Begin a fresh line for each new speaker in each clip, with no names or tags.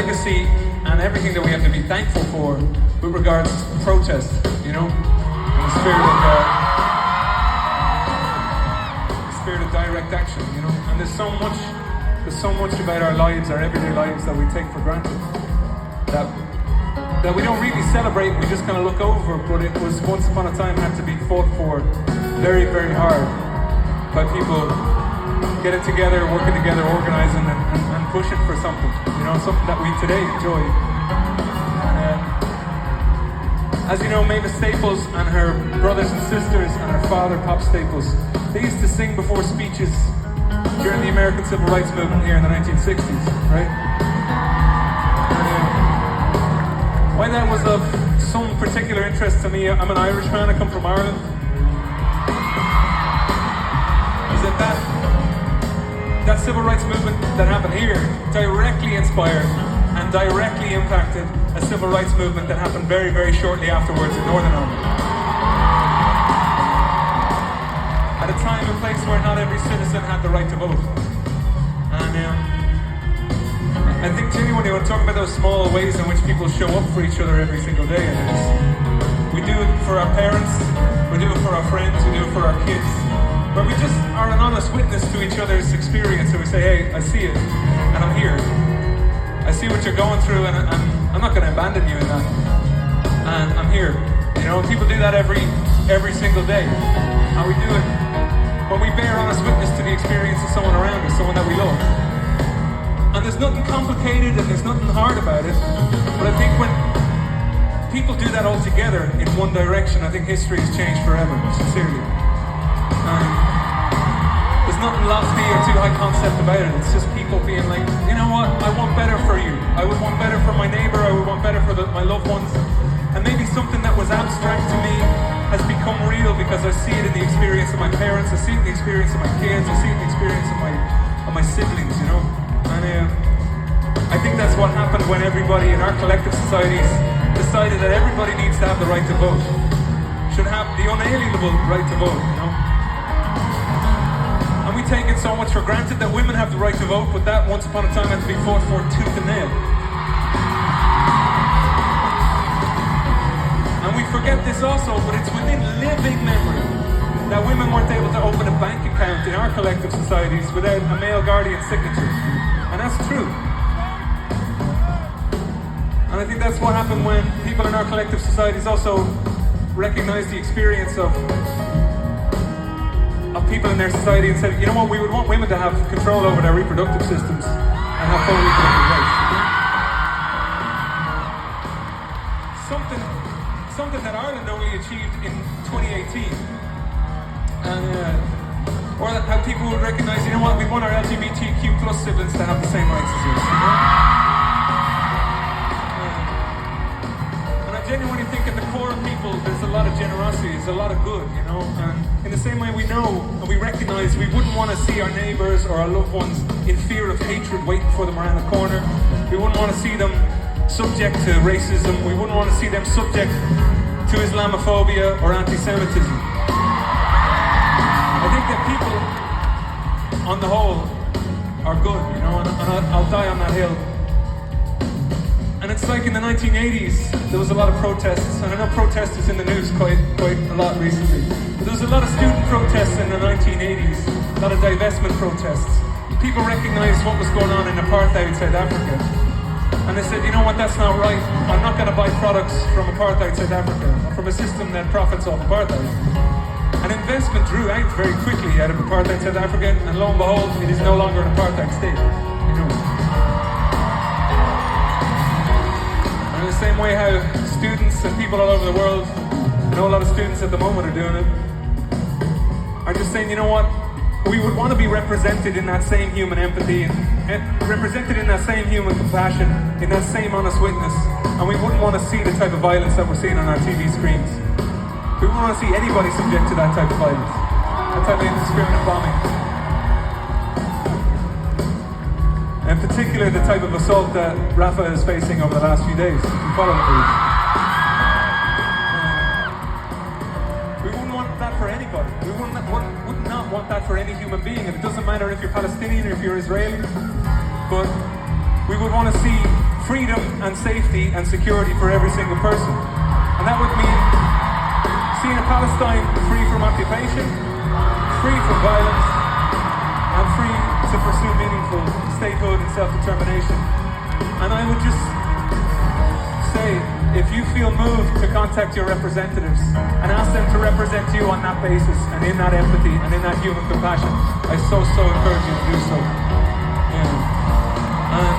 legacy and everything that we have to be thankful for with regards to protest, you know, in the spirit of direct action, you know. And there's so much about our lives, our everyday lives, that we take for granted, that we don't really celebrate. We just kind of look over, but it was once upon a time had to be fought for very, very hard by people getting together, working together, organizing and pushing for something, you know, something that we today enjoy. And as you know, Mavis Staples and her brothers and sisters and her father, Pop Staples, they used to sing before speeches during the American Civil Rights Movement here in the 1960s, right? And, why that was of some particular interest to me, I'm an Irish man, I come from Ireland, is that civil rights movement that happened here directly inspired and directly impacted a civil rights movement that happened very, very shortly afterwards in Northern Ireland. At a time and place where not every citizen had the right to vote. And I think genuinely when we talk about those small ways in which people show up for each other every single day, and we do it for our parents, we do it for our friends, we do it for our kids, where we just are an honest witness to each other's experience, and we say, hey, I see it, and I'm here. I see what you're going through, and I'm not going to abandon you in that. And I'm here. You know, people do that every single day. And we do it when we bear honest witness to the experience of someone around us, someone that we love. And there's nothing complicated and there's nothing hard about it. But I think when people do that all together in one direction, I think history has changed forever, sincerely. There's nothing lofty or too high concept about it. It's just people being like, you know what, I want better for you. I would want better for my neighbor. I would want better for my loved ones. And maybe something that was abstract to me has become real because I see it in the experience of my parents. I see it in the experience of my kids. I see it in the experience of my siblings, you know. And I think that's what happened when everybody in our collective societies decided that everybody needs to have the right to vote. Should have the unalienable right to vote, you know. And we take it so much for granted that women have the right to vote, but that once upon a time had to be fought for tooth and nail. And we forget this also, but it's within living memory that women weren't able to open a bank account in our collective societies without a male guardian signature. And that's true. And I think that's what happened when people in our collective societies also recognize the experience of people in their society and said, you know what, we would want women to have control over their reproductive systems and have full reproductive rights. Something that Ireland only achieved in 2018. Or how people would recognize, you know what, we want our LGBTQ plus siblings to have the same rights as us. You know? And I genuinely think at the core of people, there's a lot of generosity, there's a lot of good, you know. And in the same way we know and we recognize we wouldn't want to see our neighbours or our loved ones in fear of hatred waiting for them around the corner. We wouldn't want to see them subject to racism. We wouldn't want to see them subject to Islamophobia or anti-Semitism. I think that people, on the whole, are good, you know, and I'll die on that hill. And it's like in the 1980s, there was a lot of protests, and I know protests is in the news quite a lot recently. But there was a lot of student protests in the 1980s, a lot of divestment protests. People recognized what was going on in apartheid South Africa. And they said, you know what, that's not right. I'm not going to buy products from apartheid South Africa, from a system that profits off apartheid. And investment drew out very quickly out of apartheid South Africa, and lo and behold, it is no longer an apartheid state. You know. And in the same way how students and people all over the world, I know a lot of students at the moment are doing it, are just saying, you know what, we would want to be represented in that same human empathy, and represented in that same human compassion, in that same honest witness, and we wouldn't want to see the type of violence that we're seeing on our TV screens. We wouldn't want to see anybody subject to that type of violence, that type of indiscriminate bombing. In particular, the type of assault that Rafa is facing over the last few days. We wouldn't want that for anybody. We would not want that for any human being. And it doesn't matter if you're Palestinian or if you're Israeli, but we would want to see free and safety and security for every single person. And that would mean seeing a Palestine free from occupation, free from violence, and free to pursue meaningful statehood and self-determination. And I would just say, if you feel moved to contact your representatives and ask them to represent you on that basis and in that empathy and in that human compassion, I so encourage you to do so. And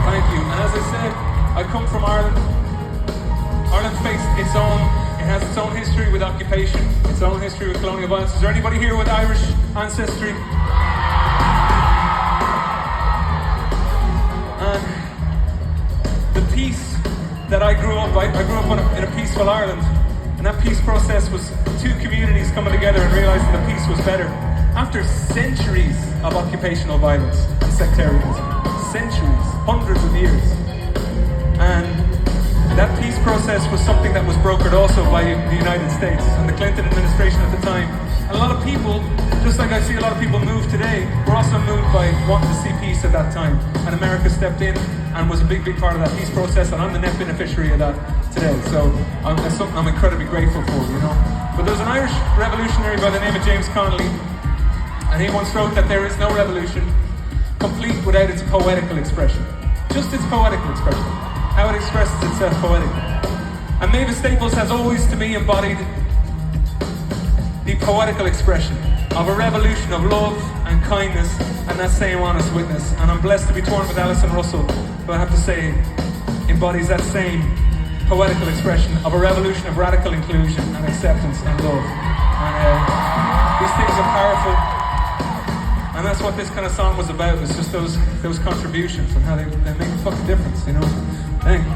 thank you. And as I said, I come from Ireland. Ireland faced it has its own history with occupation, its own history with colonial violence. Is there anybody here with Irish ancestry? And the peace that I grew up in a peaceful Ireland, and that peace process was two communities coming together and realizing the peace was better after centuries of occupational violence and sectarianism. Centuries, hundreds of years. And that peace process was something that was brokered also by the United States and the Clinton administration at the time. And a lot of people, just like I see a lot of people move today, were also moved by wanting to see peace at that time. And America stepped in and was a big part of that peace process, and I'm the net beneficiary of that today. So that's something I'm incredibly grateful for, you know. But there's an Irish revolutionary by the name of James Connolly, and he once wrote that there is no revolution complete without its poetical expression. Just its poetical expression. How it expresses itself poetically. And Mavis Staples has always, to me, embodied the poetical expression of a revolution of love and kindness and that same honest witness. And I'm blessed to be torn with Alison Russell, who I have to say embodies that same poetical expression of a revolution of radical inclusion and acceptance and love. And these things are powerful. And that's what this kind of song was about. It's just those contributions and how they make a fucking difference, you know? Thank you.